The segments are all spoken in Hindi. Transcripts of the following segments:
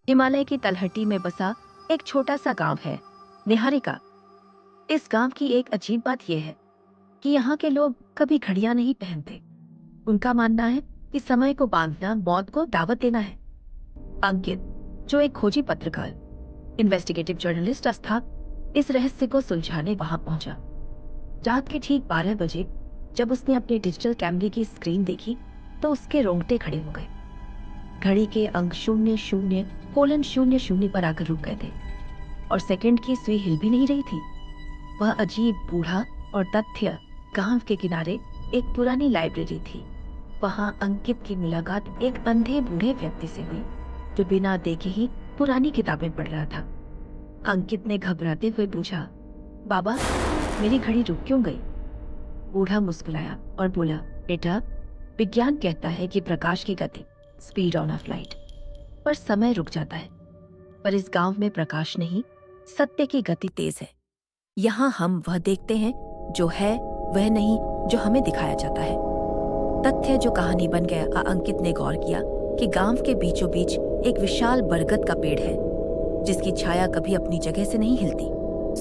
हिमालय की तलहटी में बसा एक छोटा सा गांव है, निहारिका। इस गांव की एक अजीब बात यह है कि यहाँ के लोग कभी घड़ियां नहीं पहनते। उनका मानना है कि समय को बांधना मौत को दावत देना है। अंकित, जो एक खोजी पत्रकार, इन्वेस्टिगेटिव जर्नलिस्ट था, इस रहस्य को सुलझाने वहां पहुंचा। रात के ठीक 12 बजे जब उसने अपने डिजिटल कैमरे की स्क्रीन देखी तो उसके रोंगटे खड़े हो गए। घड़ी के अंक 00:00 पर आकर रुक गए थे और सेकंड की सुई हिल भी नहीं रही थी। वह अजीब बूढ़ा और तथ्य गांव के किनारे एक पुरानी लाइब्रेरी थी। वहां अंकित की मुलाकात एक अंधे बूढ़े व्यक्ति से हुई जो बिना देखे ही पुरानी किताबें पढ़ रहा था। अंकित ने घबराते हुए पूछा, बाबा, मेरी घड़ी रुक क्यों गई? बूढ़ा मुस्कुराया और बोला, बेटा, विज्ञान कहता है कि प्रकाश की गति, स्पीड ऑफ लाइट, पर समय रुक जाता है। पर इस गांव में प्रकाश नहीं, सत्य की गति तेज है। यहाँ हम वह देखते हैं जो है, वह नहीं जो हमें दिखाया जाता है। तथ्य जो कहानी बन गया। अंकित ने गौर किया कि गांव के बीचों बीच एक विशाल बरगद का पेड़ है जिसकी छाया कभी अपनी जगह से नहीं हिलती।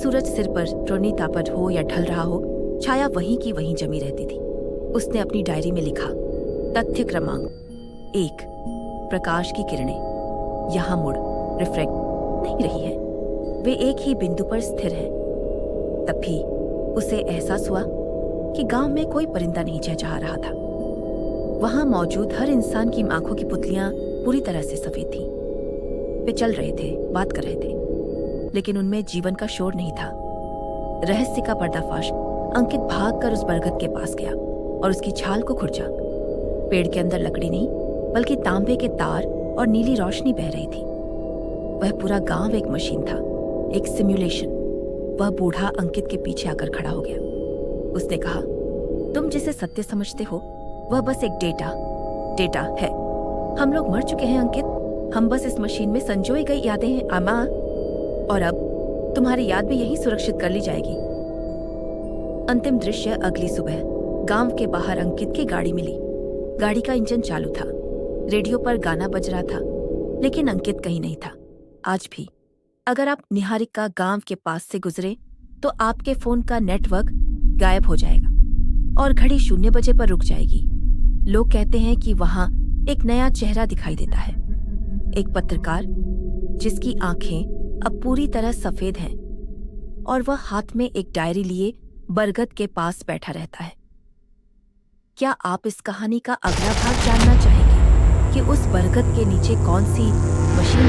सूरज सिर पर रोनी तापट हो या ढल रहा हो, छाया वहीं की वहीं जमी रहती थी। उसने अपनी डायरी में लिखा, तथ्य क्रमांक 1, प्रकाश की किरणें यहाँ मुड़ रिफ्लेक्ट नहीं रही है, वे एक ही बिंदु पर स्थिर हैं। तभी उसे एहसास हुआ कि गांव में कोई परिंदा नहीं चहचहा रहा था। वहां मौजूद हर इंसान की आंखों की पुतलियां पूरी तरह से सफेद थीं। वे चल रहे थे, बात कर रहे थे, लेकिन उनमें जीवन का शोर नहीं था। रहस्य का पर्दाफाश। अंकित भागकर उस बरगद के पास गया और उसकी छाल को खुरचा। पेड़ के अंदर लकड़ी नहीं बल्कि तांबे के तार और नीली रोशनी बह रही थी। वह पूरा गांव एक मशीन था, एक सिमुलेशन। वह बूढ़ा अंकित के पीछे आकर खड़ा हो गया। उसने कहा, तुम जिसे सत्य समझते हो वह बस एक डेटा है। हम लोग मर चुके हैं अंकित, हम बस इस मशीन में संजोई गई यादें हैं आमा, और अब तुम्हारी याद भी यहीं सुरक्षित कर ली जाएगी। अंतिम दृश्य अगली सुबह गांव के बाहर अंकित की गाड़ी मिली। गाड़ी का इंजन चालू था, रेडियो पर गाना बज रहा था, लेकिन अंकित कहीं नहीं था। आज भी अगर आप निहारिका गांव के पास से गुजरे तो आपके फोन का नेटवर्क गायब हो जाएगा और घड़ी 0 बजे पर रुक जाएगी। लोग कहते हैं कि वहां एक नया चेहरा दिखाई देता है, एक पत्रकार जिसकी आंखें अब पूरी तरह सफेद हैं और वह हाथ में एक डायरी लिए बरगद के पास बैठा रहता है। क्या आप इस कहानी का अगला भाग जानना चाहेंगे कि उस बरगद के नीचे कौन सी मशीन